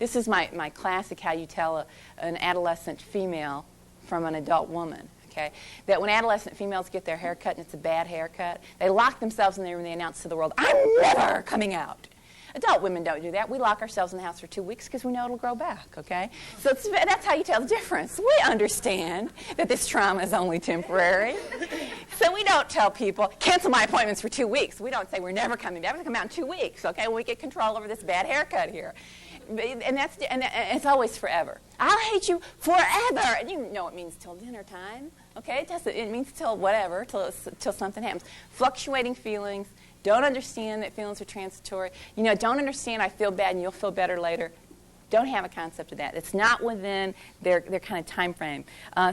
This is my classic how you tell an adolescent female from an adult woman. Okay? That when adolescent females get their hair cut and it's a bad haircut, they lock themselves in there and they announce to the world, I'm never coming out. Adult women don't do that. We lock ourselves in the house for 2 weeks because we know it'll grow back, okay? So that's how you tell the difference. We understand that this trauma is only temporary. So we don't tell people, cancel my appointments for 2 weeks. We don't say we're never coming back. We're going to come out in 2 weeks, okay? When we get control over this bad haircut here. And it's always forever. I'll hate you forever. And you know it means till dinner time, okay? It means till whatever, till something happens. Fluctuating feelings. Don't understand that feelings are transitory. Don't understand I feel bad and you'll feel better later. Don't have a concept of that. It's not within their kind of time frame.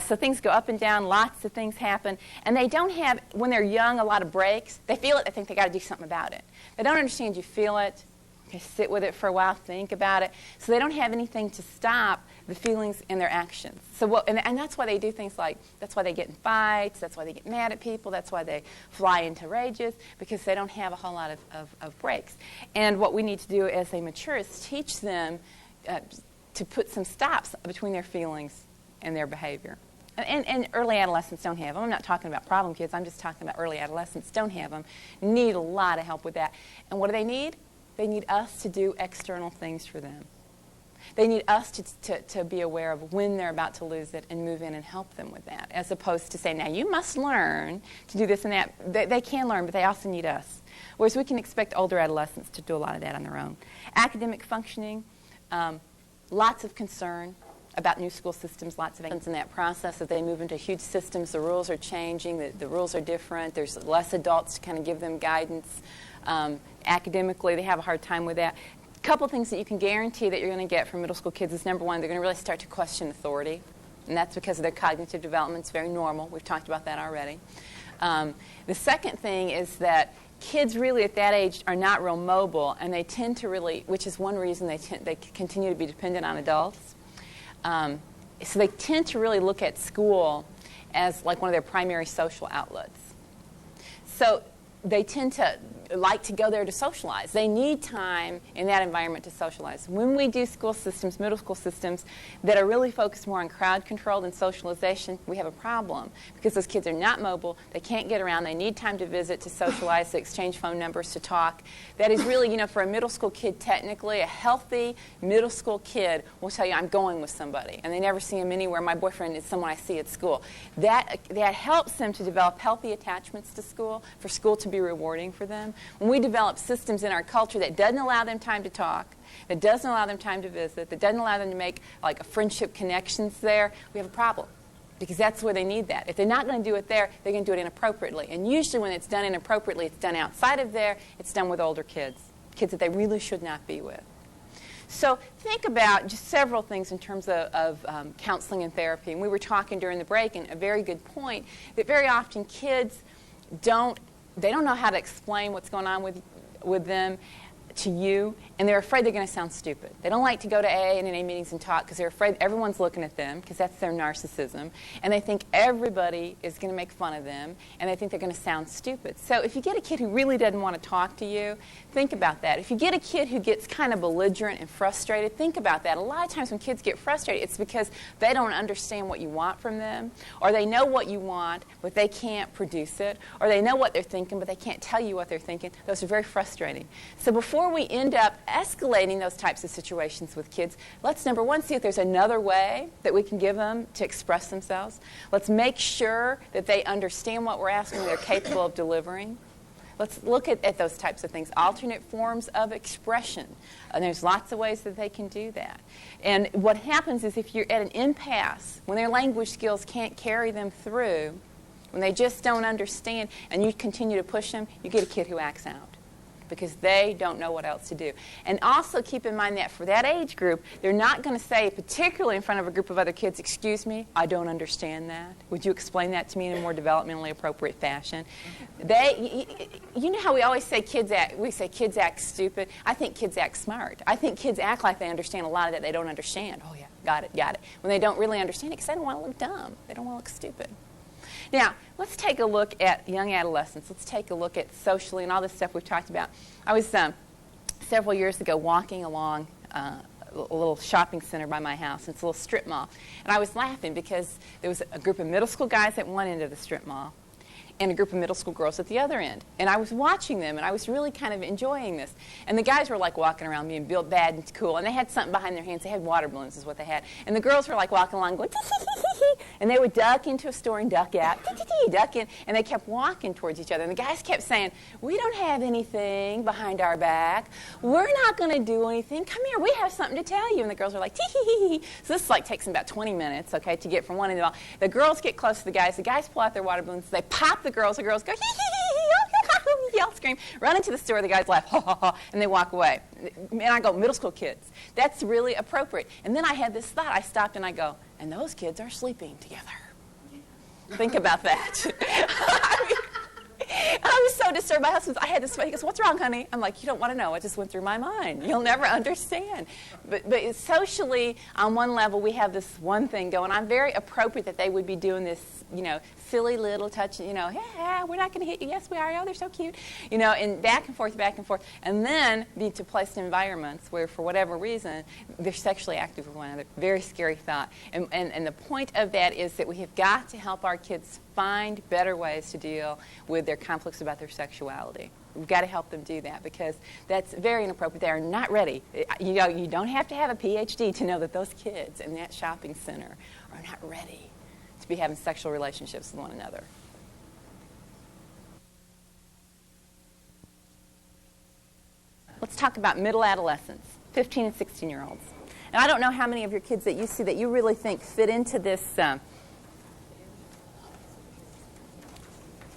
So things go up and down. Lots of things happen. And they don't have, when they're young, a lot of breaks. They feel it. They think they got to do something about it. They don't understand you feel it. Okay, sit with it for a while, think about it. So they don't have anything to stop the feelings and their actions. So and that's why they do things like, that's why they get in fights, that's why they get mad at people, that's why they fly into rages, because they don't have a whole lot of breaks. And what we need to do as they mature is teach them to put some stops between their feelings and their behavior. And early adolescents don't have them. I'm not talking about problem kids. I'm just talking about early adolescents don't have them. Need a lot of help with that. And what do they need? They need us to do external things for them. They need us to be aware of when they're about to lose it and move in and help them with that, as opposed to saying, now you must learn to do this and that. They can learn, but they also need us. Whereas we can expect older adolescents to do a lot of that on their own. Academic functioning, lots of concern about new school systems, lots of things in that process. As they move into huge systems, the rules are changing, the rules are different, there's less adults to kind of give them guidance. Academically, they have a hard time with that. A couple things that you can guarantee that you're going to get from middle school kids is, number one, they're going to really start to question authority, and that's because of their cognitive development. It's very normal. We've talked about that already. The second thing is that kids really at that age are not real mobile, and they tend to really, which is one reason they continue to be dependent on adults. So they tend to really look at school as like one of their primary social outlets. So they tend to like to go there to socialize. They need time in that environment to socialize. When we do school systems, middle school systems, that are really focused more on crowd control than socialization, we have a problem because those kids are not mobile. They can't get around. They need time to visit, to socialize, to exchange phone numbers, to talk. That is really, for a middle school kid, technically, a healthy middle school kid will tell you, I'm going with somebody. And they never see him anywhere. My boyfriend is someone I see at school. That helps them to develop healthy attachments to school, for school to be rewarding for them. When we develop systems in our culture that doesn't allow them time to talk, that doesn't allow them time to visit, that doesn't allow them to make like friendship connections there, we have a problem. Because that's where they need that. If they're not going to do it there, they're going to do it inappropriately. And usually when it's done inappropriately, it's done outside of there, it's done with older kids, kids that they really should not be with. So think about just several things in terms of counseling and therapy. And we were talking during the break, and a very good point, that very often kids don't know how to explain what's going on with them to you, and they're afraid they're going to sound stupid. They don't like to go to AA and NA meetings and talk because they're afraid everyone's looking at them, because that's their narcissism, and they think everybody is going to make fun of them, and they think they're going to sound stupid. So if you get a kid who really doesn't want to talk to you, think about that. If you get a kid who gets kind of belligerent and frustrated, think about that. A lot of times when kids get frustrated, it's because they don't understand what you want from them, or they know what you want, but they can't produce it, or they know what they're thinking, but they can't tell you what they're thinking. Those are very frustrating. So before we end up escalating those types of situations with kids, let's, number one, see if there's another way that we can give them to express themselves. Let's make sure that they understand what we're asking, they're capable of delivering. Let's look at those types of things, alternate forms of expression. And there's lots of ways that they can do that. And what happens is if you're at an impasse, when their language skills can't carry them through, when they just don't understand, and you continue to push them, you get a kid who acts out, because they don't know what else to do. And also keep in mind that for that age group, they're not going to say, particularly in front of a group of other kids, excuse me, I don't understand that. Would you explain that to me in a more developmentally appropriate fashion? You know how we always say kids act stupid? I think kids act smart. I think kids act like they understand a lot of that they don't understand. Oh yeah, got it. When they don't really understand it, because they don't want to look dumb. They don't want to look stupid. Now, let's take a look at young adolescents. Let's take a look at socially and all this stuff we've talked about. I was several years ago walking along a little shopping center by my house. It's a little strip mall. And I was laughing because there was a group of middle school guys at one end of the strip mall and a group of middle school girls at the other end. And I was watching them, and I was really kind of enjoying this. And the guys were like walking around being built bad and cool, and they had something behind their hands. They had water balloons is what they had. And the girls were like walking along going, and they would duck into a store and duck out, duck in, and they kept walking towards each other. And the guys kept saying, we don't have anything behind our back. We're not going to do anything. Come here, we have something to tell you. And the girls were like, tee-hee-hee-hee. So this like takes them about 20 minutes, okay, to get from one end to the other. The girls get close to the guys pull out their water balloons, they pop the girls go, hee-hee-hee-hee, yell, scream, run into the store, the guys laugh, ha, ha, ha, and they walk away. And I go, middle school kids, that's really appropriate. And then I had this thought, I stopped and I go, and those kids are sleeping together. Think about that. I was so disturbed. My husband, I had this, he goes, what's wrong, honey? I'm like, you don't want to know. It just went through my mind. You'll never understand. But socially, on one level, we have this one thing going. I'm very appropriate that they would be doing this, silly little touch, yeah, we're not going to hit you. Yes, we are. Oh, they're so cute. And back and forth. And then be placed in environments where, for whatever reason, they're sexually active with one another. Very scary thought. And the point of that is that we have got to help our kids find better ways to deal with their conflicts about their sexuality. We've got to help them do that because that's very inappropriate. They are not ready. You don't have to have a PhD to know that those kids in that shopping center are not ready to be having sexual relationships with one another. Let's talk about middle adolescents, 15 and 16-year-olds. And I don't know how many of your kids that you see that you really think fit into this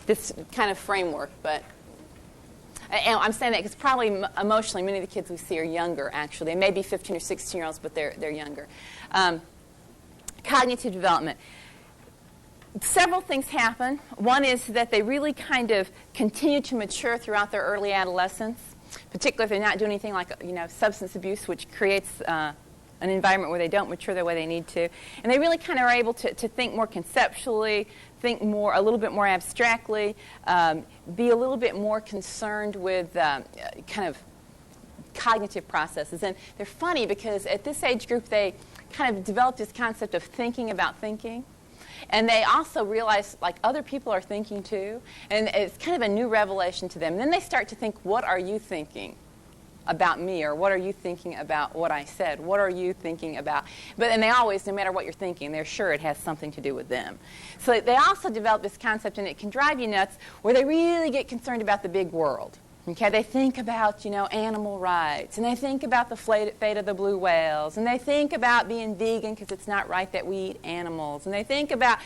this kind of framework, but and I'm saying that because probably emotionally many of the kids we see are younger, actually. They may be 15 or 16-year-olds, but they're younger. Cognitive development. Several things happen. One is that they really kind of continue to mature throughout their early adolescence, particularly if they're not doing anything like substance abuse, which creates an environment where they don't mature the way they need to. And they really kind of are able to think more conceptually, think a little bit more abstractly, be a little bit more concerned with kind of cognitive processes. And they're funny because at this age group they kind of develop this concept of thinking about thinking. And they also realize, like, other people are thinking too. And it's kind of a new revelation to them. And then they start to think, what are you thinking about me? Or what are you thinking about what I said? What are you thinking about? And they always, no matter what you're thinking, they're sure it has something to do with them. So they also develop this concept, and it can drive you nuts, where they really get concerned about the big world. Okay, they think about, animal rights, and they think about the fate of the blue whales, and they think about being vegan because it's not right that we eat animals, and they think about,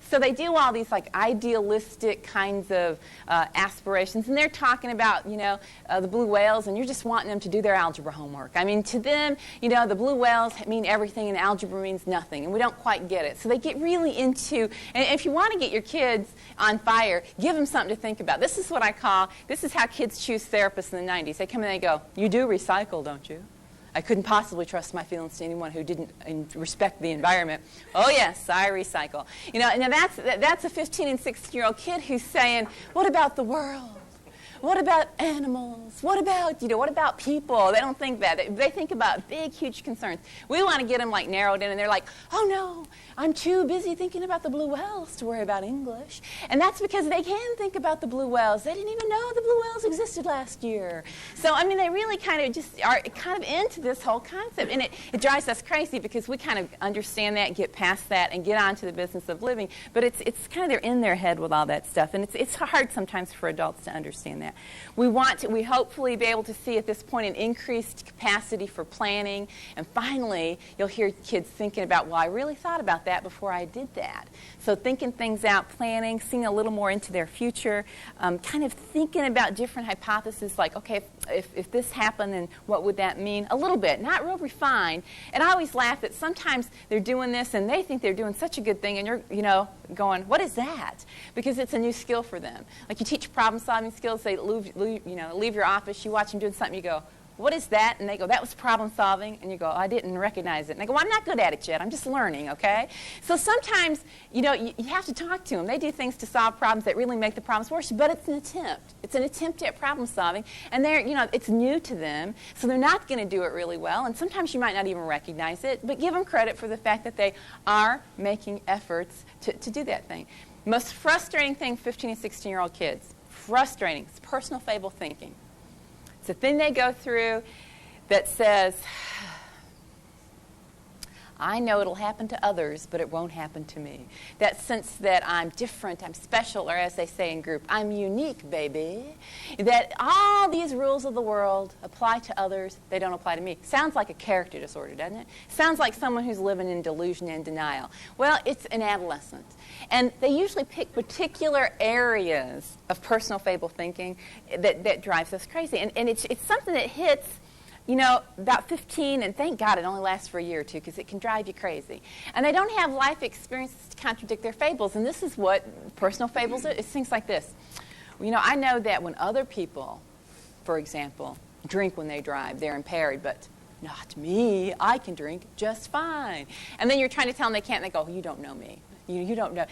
so they do all these like idealistic kinds of aspirations, and they're talking about, the blue whales, and you're just wanting them to do their algebra homework. I mean, to them, the blue whales mean everything, and algebra means nothing, and we don't quite get it. So they get really into, and if you want to get your kids on fire, give them something to think about. This is what I call, this is how kids choose therapists in the 90s. They come in and they go, you do recycle, don't you? I couldn't possibly trust my feelings to anyone who didn't respect the environment. Oh, yes, I recycle. Now that's a 15 and 16-year-old kid who's saying, what about the world? What about animals? What about people? They don't think that. They think about big, huge concerns. We want to get them narrowed in, and they're like, oh no, I'm too busy thinking about the blue whales to worry about English. And that's because they can think about the blue whales. They didn't even know the blue whales existed last year. So, they really kind of just are kind of into this whole concept. And it drives us crazy because we kind of understand that, get past that, and get on to the business of living. But it's kind of they're in their head with all that stuff. And it's hard sometimes for adults to understand that. We hopefully be able to see at this point an increased capacity for planning, and finally you'll hear kids thinking about, well, I really thought about that before I did that. So thinking things out, planning, seeing a little more into their future, kind of thinking about different hypotheses like, okay, if this happened, then what would that mean? A little bit, not real refined. And I always laugh that sometimes they're doing this and they think they're doing such a good thing, and you're going, what is that? Because it's a new skill for them. Like you teach problem-solving skills, they leave your office, you watch them doing something, you go, what is that? And they go, that was problem solving. And you go, I didn't recognize it. And they go, well, I'm not good at it yet. I'm just learning, okay? So sometimes, you have to talk to them. They do things to solve problems that really make the problems worse, but it's an attempt. It's an attempt at problem solving. And it's new to them, so they're not going to do it really well. And sometimes you might not even recognize it, but give them credit for the fact that they are making efforts to do that thing. Most frustrating thing 15 and 16-year-old kids, frustrating, it's personal fable thinking. It's a thing they go through that says, I know it'll happen to others, but it won't happen to me. That sense that I'm different, I'm special, or as they say in group, I'm unique, baby. That all these rules of the world apply to others, they don't apply to me. Sounds like a character disorder, doesn't it? Sounds like someone who's living in delusion and denial. Well, it's an adolescent. And they usually pick particular areas of personal fable thinking that drives us crazy. And it's something that hits about 15, and thank God it only lasts for a year or two because it can drive you crazy. And they don't have life experiences to contradict their fables, and this is what personal fables are. It's things like this. I know that when other people, for example, drink when they drive, they're impaired, but not me. I can drink just fine. And then you're trying to tell them they can't, and they go, you don't know me. You don't know.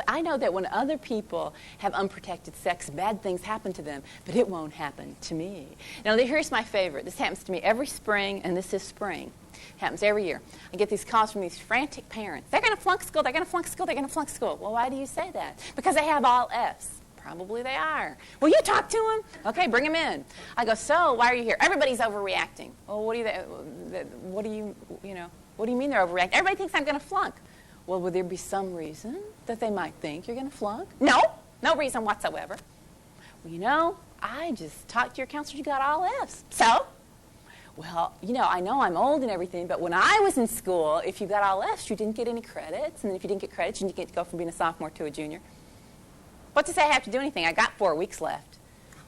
I know that when other people have unprotected sex, bad things happen to them, but it won't happen to me. Now, here's my favorite. This happens to me every spring, and this is spring. It happens every year. I get these calls from these frantic parents. They're going to flunk school. They're going to flunk school. They're going to flunk school. Well, why do you say that? Because they have all Fs. Probably they are. Will you talk to them? Okay, bring them in. I go, so why are you here? Everybody's overreacting. Well, what do you mean they're overreacting? Everybody thinks I'm going to flunk. Well, would there be some reason that they might think you're going to flunk? No reason whatsoever. Well, I just talked to your counselor. You got all Fs. So? Well, I know I'm old and everything, but when I was in school, if you got all Fs, you didn't get any credits. And then if you didn't get credits, you didn't get to go from being a sophomore to a junior. What to say I have to do anything? I got 4 weeks left.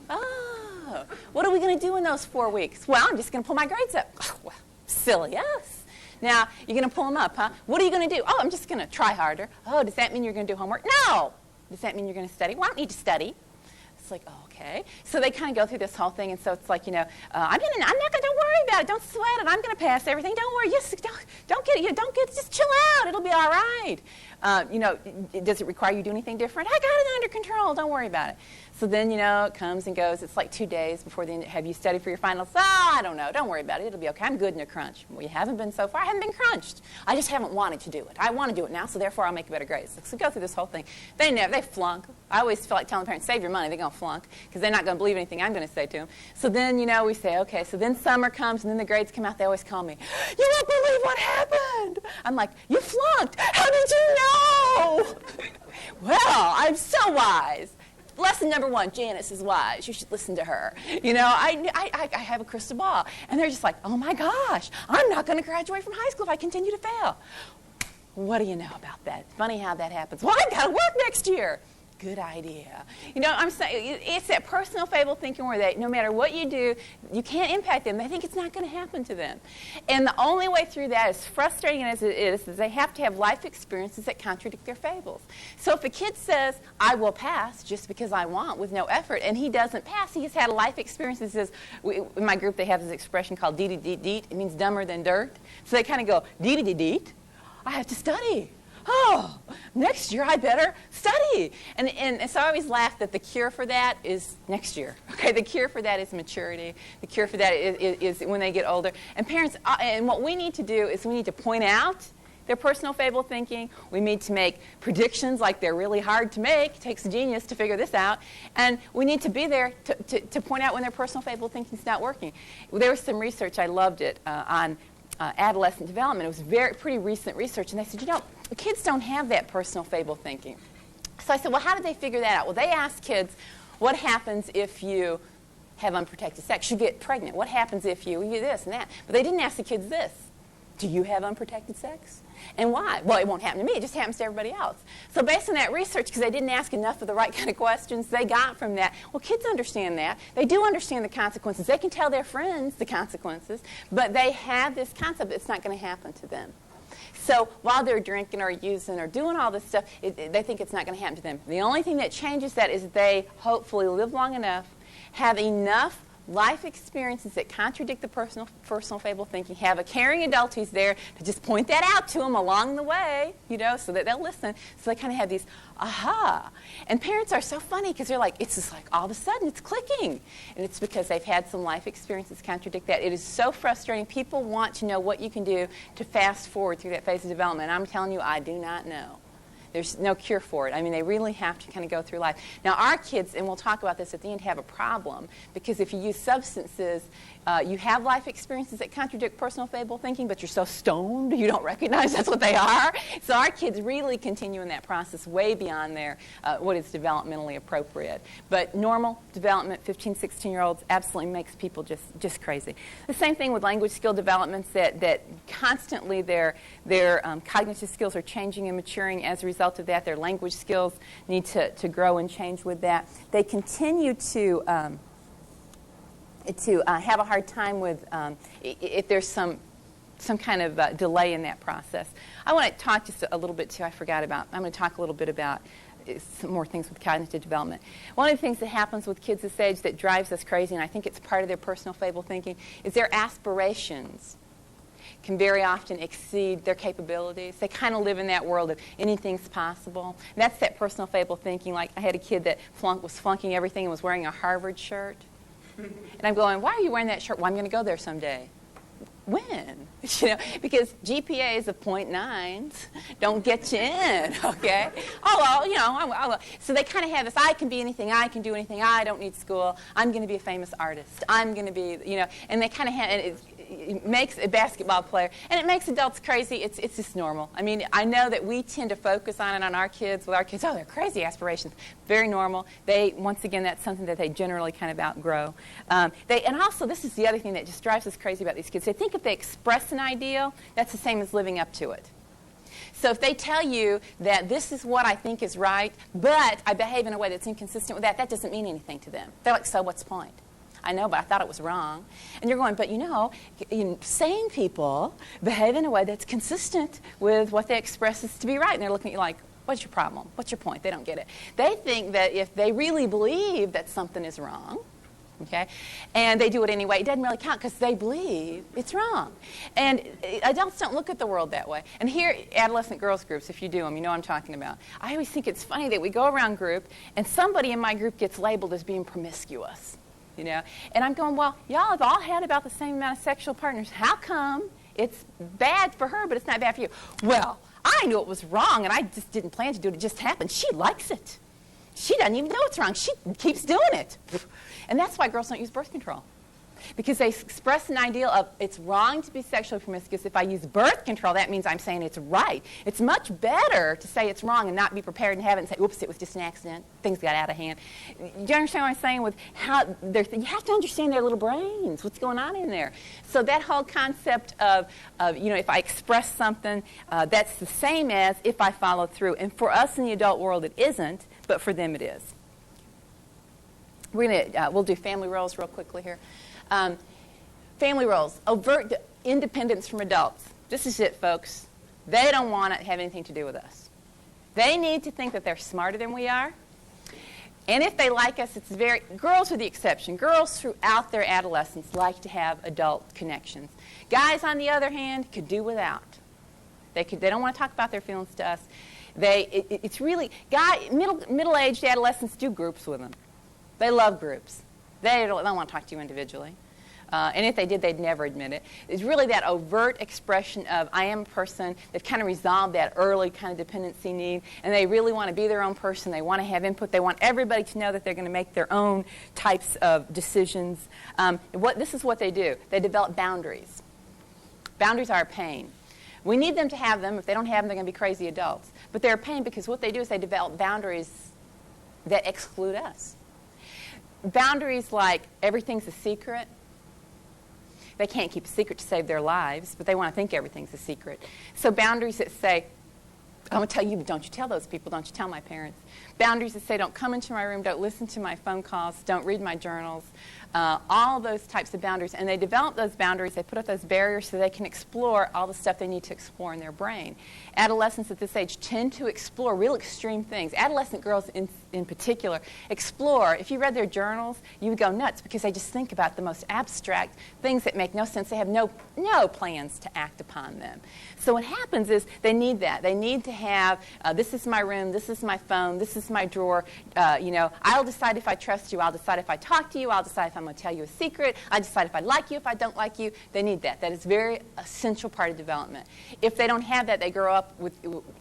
Oh, what are we going to do in those 4 weeks? Well, I'm just going to pull my grades up. Oh, well, silly us. Now, you're going to pull them up, huh? What are you going to do? Oh, I'm just going to try harder. Oh, does that mean you're going to do homework? No! Does that mean you're going to study? Well, I don't need to study. It's like, oh, okay. So they kind of go through this whole thing, and so it's like, don't worry about it. Don't sweat it. I'm going to pass everything. Don't worry. Just chill out. It'll be all right. Does it require you to do anything different? I got it under control. Don't worry about it. So then, it comes and goes. It's like 2 days before the end. Have you studied for your finals? Oh, I don't know. Don't worry about it. It'll be okay. I'm good in a crunch. Well, you haven't been so far. I haven't been crunched. I just haven't wanted to do it. I want to do it now, so therefore I'll make better grades. So go through this whole thing. They flunk. I always feel like telling parents, save your money. They're going to flunk because they're not going to believe anything I'm going to say to them. So then, we say, okay. So then summer comes, and then the grades come out. They always call me, you won't believe what happened. I'm like, you flunked. How did you know? Well, I'm so wise. Lesson number 1, Janice is wise. You should listen to her. I have a crystal ball. And they're just like, oh, my gosh, I'm not going to graduate from high school if I continue to fail. What do you know about that? Funny how that happens. Well, I've got to work next year. Good idea. I'm saying it's that personal fable thinking where no matter what you do, you can't impact them. They think it's not going to happen to them. And the only way through that, as frustrating as it is they have to have life experiences that contradict their fables. So if a kid says, I will pass just because I want with no effort, and he doesn't pass, he has had a life experience that says, in my group they have this expression called deet-a-deet-deet. It means dumber than dirt. So they kind of go, deet-a-deet-deet, I have to study. Oh, next year I better study. And so I always laugh that the cure for that is next year. Okay, the cure for that is maturity. The cure for that is when they get older. And parents, and what we need to do is we need to point out their personal fable thinking. We need to make predictions like they're really hard to make. It takes a genius to figure this out. And we need to be there to point out when their personal fable thinking is not working. There was some research, I loved it, on adolescent development. It was pretty recent research. And they said, kids don't have that personal fable thinking. So I said, well, how did they figure that out? Well, they asked kids, what happens if you have unprotected sex? You get pregnant. What happens if you do this and that? But they didn't ask the kids this. Do you have unprotected sex? And why? Well, it won't happen to me. It just happens to everybody else. So based on that research, because they didn't ask enough of the right kind of questions, they got from that, well, kids understand that. They do understand the consequences. They can tell their friends the consequences, but they have this concept that it's not going to happen to them. So while they're drinking or using or doing all this stuff, they think it's not going to happen to them. The only thing that changes that is they hopefully live long enough, have enough life experiences that contradict the personal fable thinking, have a caring adult who's there to just point that out to them along the way, so that they'll listen. So they kind of have these aha. And parents are so funny because they're like, it's just like all of a sudden it's clicking. And it's because they've had some life experiences contradict that. It is so frustrating. People want to know what you can do to fast forward through that phase of development. I'm telling you, I do not know. There's no cure for it. I mean, they really have to kind of go through life. Now, our kids, and we'll talk about this at the end, have a problem because if you use substances, you have life experiences that contradict personal fable thinking, but you're so stoned you don't recognize that's what they are. So our kids really continue in that process way beyond their what is developmentally appropriate. But normal development, 15, 16-year-olds, absolutely makes people just crazy. The same thing with language skill developments that constantly their cognitive skills are changing and maturing as a result of that. Their language skills need to grow and change with that. They continue to have a hard time with if there's some kind of delay in that process. I want to talk just a little bit, too. I'm going to talk a little bit about some more things with cognitive development. One of the things that happens with kids this age that drives us crazy, and I think it's part of their personal fable thinking, is their aspirations can very often exceed their capabilities. They kind of live in that world of anything's possible. And that's that personal fable thinking. Like I had a kid that was flunking everything and was wearing a Harvard shirt. And I'm going, why are you wearing that shirt? Well, I'm going to go there someday. When? Because GPAs of 0.9s don't get you in, okay? Oh, well, so they kind of have this, I can be anything, I can do anything, I don't need school, I'm going to be a famous artist, I'm going to be, and they kind of have, it makes a basketball player, and it makes adults crazy. It's just normal. I mean, I know that we tend to focus on it on our kids, with our kids, they're crazy aspirations. Very normal. Once again, that's something that they generally kind of outgrow. And also, this is the other thing that just drives us crazy about these kids. They think if they express an ideal, that's the same as living up to it. So if they tell you that this is what I think is right, but I behave in a way that's inconsistent with that, that doesn't mean anything to them. They're like, so what's the point? I know, but I thought it was wrong. And you're going, but sane people behave in a way that's consistent with what they express as to be right. And they're looking at you like, what's your problem? What's your point? They don't get it. They think that if they really believe that something is wrong, okay, and they do it anyway, it doesn't really count because they believe it's wrong. And adults don't look at the world that way. And here, adolescent girls groups, if you do them, you know what I'm talking about. I always think it's funny that we go around group and somebody in my group gets labeled as being promiscuous. And I'm going, well, y'all have all had about the same amount of sexual partners. How come it's bad for her, but it's not bad for you? Well, I knew it was wrong, and I just didn't plan to do it. It just happened. She likes it. She doesn't even know it's wrong. She keeps doing it. And that's why girls don't use birth control. Because they express an ideal of it's wrong to be sexually promiscuous. If I use birth control, that means I'm saying it's right. It's much better to say it's wrong and not be prepared and have it and say, oops, it was just an accident. Things got out of hand. Do you understand what I'm saying? With how you have to understand their little brains, what's going on in there. So that whole concept of if I express something, that's the same as if I follow through. And for us in the adult world, it isn't, but for them it is. We'll do family roles real quickly here. Family roles, overt independence from adults. This is it, folks. They don't want to have anything to do with us. They need to think that they're smarter than we are. And if they like us, girls are the exception. Girls throughout their adolescence like to have adult connections. Guys, on the other hand, could do without. They don't want to talk about their feelings to us. It's really, middle-aged adolescents do groups with them. They love groups. They don't want to talk to you individually. And if they did, they'd never admit it. It's really that overt expression of, I am a person. They've kind of resolved that early kind of dependency need, and they really want to be their own person. They want to have input. They want everybody to know that they're going to make their own types of decisions. This is what they do. They develop boundaries. Boundaries are a pain. We need them to have them. If they don't have them, they're going to be crazy adults. But they're a pain because what they do is they develop boundaries that exclude us. Boundaries like everything's a secret. They can't keep a secret to save their lives, but they want to think everything's a secret. So boundaries that say, I'm going to tell you, but don't you tell those people, don't you tell my parents. Boundaries that say, don't come into my room, don't listen to my phone calls, don't read my journals. all those types of boundaries. And they develop those boundaries, they put up those barriers so they can explore all the stuff they need to explore in their brain. Adolescents at this age tend to explore real extreme things. Adolescent girls in particular explore. If you read their journals, you would go nuts because they just think about the most abstract things that make no sense. They have no plans to act upon them. So what happens is they need that. They need to have, this is my room, this is my phone, this is my drawer. I'll decide if I trust you. I'll decide if I talk to you. I'll decide if I'm going to tell you a secret. I decide if I like you, if I don't like you. They need that. That is a very essential part of development. If they don't have that, they grow up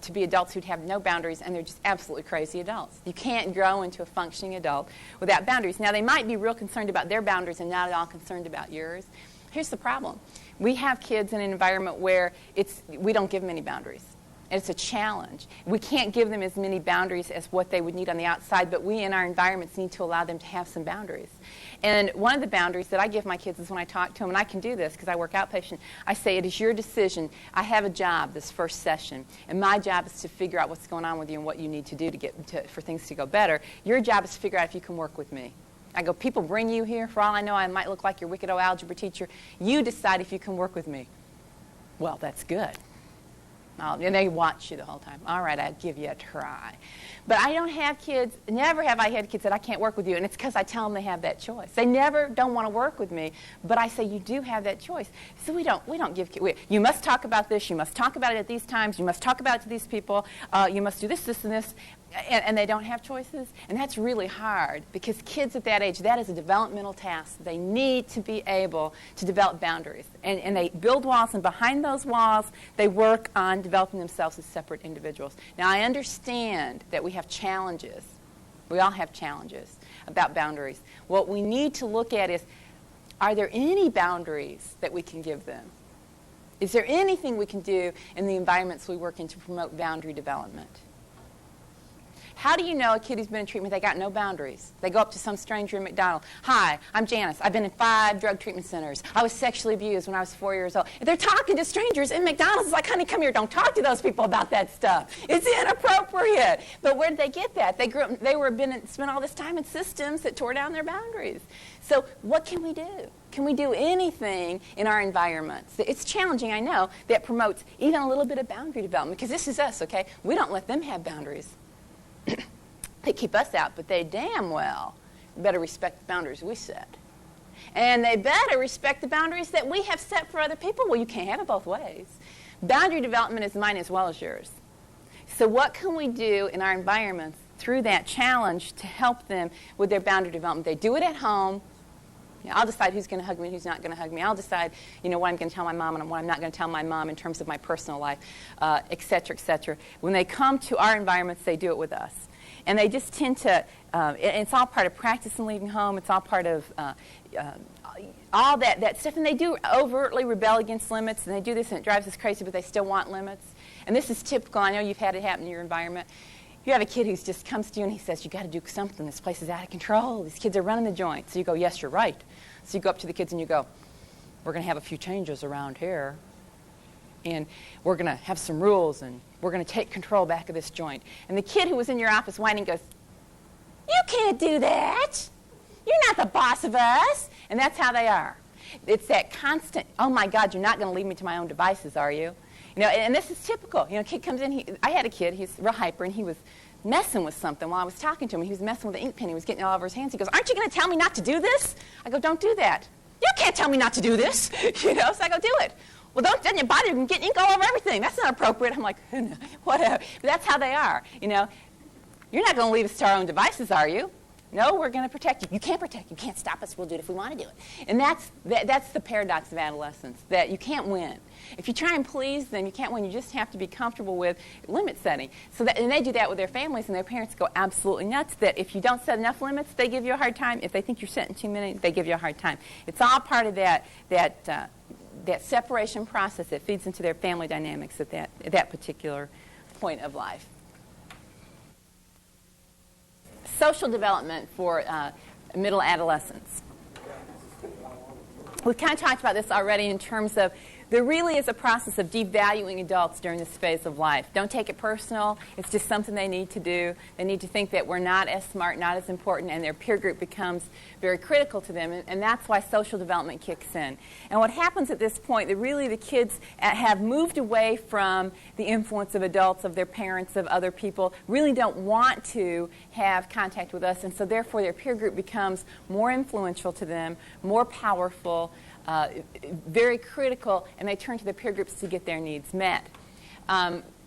to be adults who'd have no boundaries, and they're just absolutely crazy adults. You can't grow into a functioning adult without boundaries. Now, they might be real concerned about their boundaries and not at all concerned about yours. Here's the problem. We have kids in an environment where we don't give them any boundaries. And it's a challenge. We can't give them as many boundaries as what they would need on the outside, but we in our environments need to allow them to have some boundaries. And one of the boundaries that I give my kids is when I talk to them, and I can do this because I work outpatient, I say, it is your decision. I have a job this first session, and my job is to figure out what's going on with you and what you need to do for things to go better. Your job is to figure out if you can work with me. I go, people bring you here. For all I know, I might look like your wicked old algebra teacher. You decide if you can work with me. Well, that's good. And they watch you the whole time. All right, I'll give you a try. But I don't have kids, never have I had kids that I can't work with you, and it's because I tell them they have that choice. They never don't want to work with me, but I say you do have that choice. So we don't give kids, you must talk about this, you must talk about it at these times, you must talk about it to these people, you must do this, this, and this. And they don't have choices, and that's really hard because kids at that age, that is a developmental task. They need to be able to develop boundaries, and they build walls, and behind those walls, they work on developing themselves as separate individuals. Now, I understand that we have challenges. We all have challenges about boundaries. What we need to look at is, are there any boundaries that we can give them? Is there anything we can do in the environments we work in to promote boundary development? How do you know a kid who's been in treatment, they got no boundaries? They go up to some stranger in McDonald's. Hi, I'm Janice. I've been in 5 drug treatment centers. I was sexually abused when I was 4 years old. If they're talking to strangers in McDonald's, it's like, honey, come here. Don't talk to those people about that stuff. It's inappropriate. But where did they get that? They grew up, spent all this time in systems that tore down their boundaries. So what can we do? Can we do anything in our environments? It's challenging, I know, that promotes even a little bit of boundary development, because this is us, okay? We don't let them have boundaries. They keep us out, but they damn well better respect the boundaries we set. And they better respect the boundaries that we have set for other people. Well, you can't have it both ways. Boundary development is mine as well as yours. So what can we do in our environments through that challenge to help them with their boundary development? They do it at home. I'll decide who's going to hug me and who's not going to hug me. I'll decide, what I'm going to tell my mom and what I'm not going to tell my mom in terms of my personal life, et cetera, et cetera. When they come to our environments, they do it with us. And they just tend to, it's all part of practice in leaving home. It's all part of all that stuff. And they do overtly rebel against limits, and they do this, and it drives us crazy, but they still want limits. And this is typical. I know you've had it happen in your environment. You have a kid who just comes to you and he says, you got to do something. This place is out of control. These kids are running the joint. So you go, yes, you're right. So you go up to the kids and you go, we're going to have a few changes around here. And we're going to have some rules, and we're going to take control back of this joint. And the kid who was in your office whining goes, you can't do that. You're not the boss of us. And that's how they are. It's that constant, oh, my God, you're not going to leave me to my own devices, are you? And this is typical. A kid comes in. I had a kid. He's real hyper, and he was messing with something while I was talking to him. He was messing with the ink pen. He was getting it all over his hands. He goes, aren't you going to tell me not to do this? I go, don't do that. You can't tell me not to do this. So I go, do it. Well, don't you bother. You can get ink all over everything. That's not appropriate. I'm like, whatever. But that's how they are. You're not going to leave us to our own devices, are you? No, we're going to protect you. You can't protect. You can't stop us. We'll do it if we want to do it. And that's the paradox of adolescence, that you can't win. If you try and please them, you can't win. You just have to be comfortable with limit setting. And they do that with their families, and their parents go absolutely nuts that if you don't set enough limits, they give you a hard time. If they think you're setting too many, they give you a hard time. It's all part of that separation process that feeds into their family dynamics at that particular point of life. Social development for middle adolescents. We've kind of talked about this already in terms of there really is a process of devaluing adults during this phase of life. Don't take it personal. It's just something they need to do. They need to think that we're not as smart, not as important, and their peer group becomes very critical to them, and that's why social development kicks in. And what happens at this point, that really the kids have moved away from the influence of adults, of their parents, of other people, really don't want to have contact with us, and so therefore their peer group becomes more influential to them, more powerful, very critical, and they turn to the peer groups to get their needs met.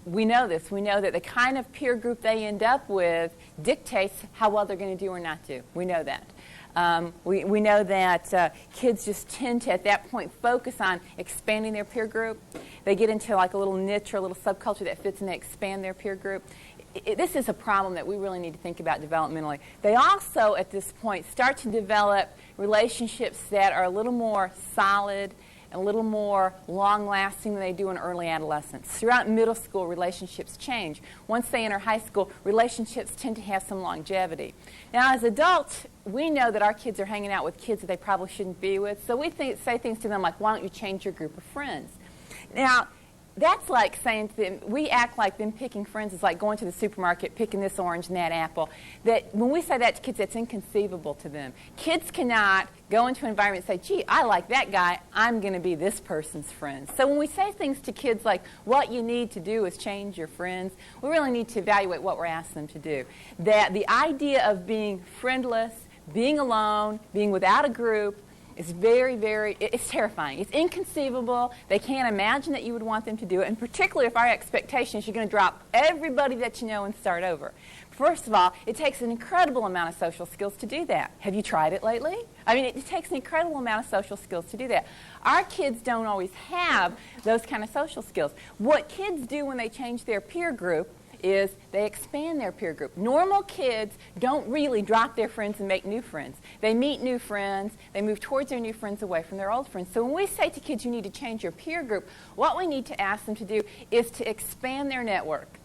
We know this. We know that the kind of peer group they end up with dictates how well they're going to do or not do. We know that. We know that kids just tend to, at that point, focus on expanding their peer group. They get into like a little niche or a little subculture that fits and they expand their peer group. This is a problem that we really need to think about developmentally. They also, at this point, start to develop relationships that are a little more solid and a little more long-lasting than they do in early adolescence. Throughout middle school, relationships change. Once they enter high school, relationships tend to have some longevity. Now, as adults, we know that our kids are hanging out with kids that they probably shouldn't be with, so we say things to them like, why don't you change your group of friends? Now, that's like saying to them, we act like them picking friends is like going to the supermarket, picking this orange and that apple. That when we say that to kids, that's inconceivable to them. Kids cannot go into an environment and say, gee, I like that guy, I'm going to be this person's friend. So when we say things to kids like, what you need to do is change your friends, we really need to evaluate what we're asking them to do. That the idea of being friendless, being alone, being without a group, it's it's terrifying. It's inconceivable. They can't imagine that you would want them to do it, and particularly if our expectation is you're going to drop everybody that you know and start over. First of all, it takes an incredible amount of social skills to do that. Have you tried it lately? I mean, it takes an incredible amount of social skills to do that. Our kids don't always have those kind of social skills. What kids do when they change their peer group is they expand their peer group. Normal kids don't really drop their friends and make new friends. They meet new friends, they move towards their new friends away from their old friends. So when we say to kids you need to change your peer group, what we need to ask them to do is to expand their network.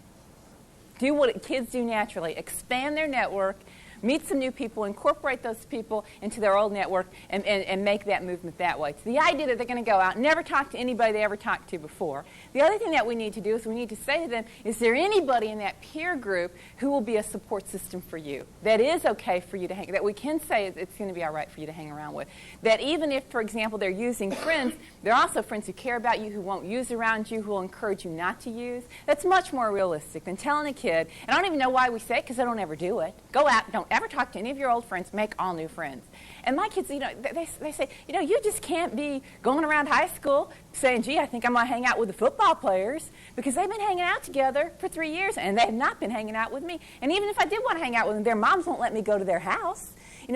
Do what kids do naturally. Expand their network, meet some new people, incorporate those people into their old network, and make that movement that way. So the idea that they're going to go out and never talk to anybody they ever talked to before. The other thing that we need to do is we need to say to them, is there anybody in that peer group who will be a support system for you? That is okay for you to hang, that we can say it's going to be all right for you to hang around with. That even if, for example, they're using friends, they're also friends who care about you, who won't use around you, who will encourage you not to use. That's much more realistic than telling a kid, and I don't even know why we say it because I don't ever do it. Go out, don't ever talk to any of your old friends, make all new friends. And my kids, they say, you just can't be going around high school saying, gee, I think I'm going to hang out with the football players because they've been hanging out together for 3 years and they have not been hanging out with me. And even if I did want to hang out with them, their moms won't let me go to their house.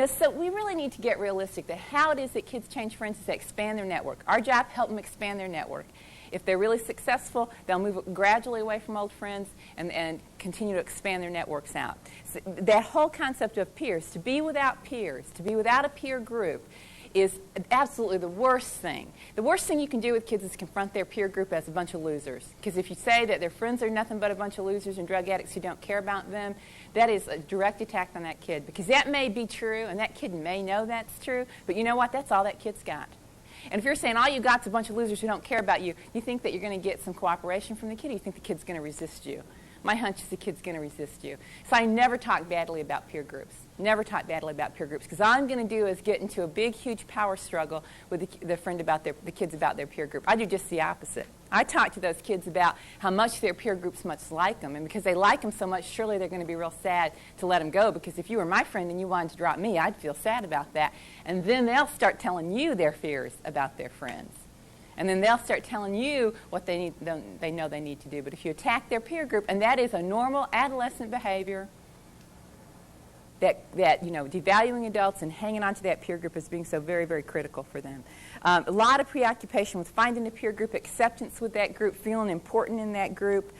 So we really need to get realistic that how it is that kids change friends is to expand their network. Our job, help them expand their network. If they're really successful, they'll move gradually away from old friends and continue to expand their networks out. So that whole concept of peers, to be without peers, to be without a peer group, is absolutely the worst thing. The worst thing you can do with kids is confront their peer group as a bunch of losers. Because if you say that their friends are nothing but a bunch of losers and drug addicts who don't care about them, that is a direct attack on that kid. Because that may be true, and that kid may know that's true, but you know what? That's all that kid's got. And if you're saying all you got's a bunch of losers who don't care about you, you think that you're going to get some cooperation from the kid, or you think the kid's going to resist you? My hunch is the kid's going to resist you. So I never talk badly about peer groups. Never talk badly about peer groups, because all I'm going to do is get into a big, huge power struggle with the friend about the kids about their peer group. I do just the opposite. I talk to those kids about how much their peer groups much like them, and because they like them so much, surely they're going to be real sad to let them go, because if you were my friend and you wanted to drop me, I'd feel sad about that. And then they'll start telling you their fears about their friends. And then they'll start telling you what they know they need to do. But if you attack their peer group, and that is a normal adolescent behavior, that devaluing adults and hanging on to that peer group as being so very, very critical for them. A lot of preoccupation with finding a peer group, acceptance with that group, feeling important in that group,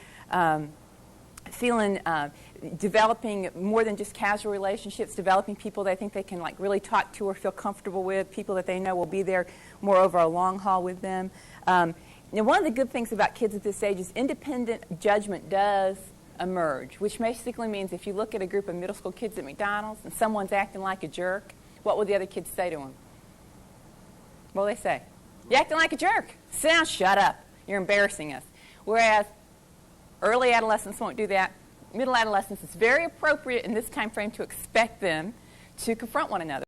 developing more than just casual relationships, developing people they think they can really talk to or feel comfortable with, people that they know will be there more over a long haul with them. Now, one of the good things about kids at this age is independent judgment does emerge, which basically means if you look at a group of middle school kids at McDonald's and someone's acting like a jerk, what will the other kids say to them? What will they say? You're acting like a jerk. Sit down, shut up. You're embarrassing us. Whereas early adolescents won't do that. Middle adolescents, it's very appropriate in this time frame to expect them to confront one another.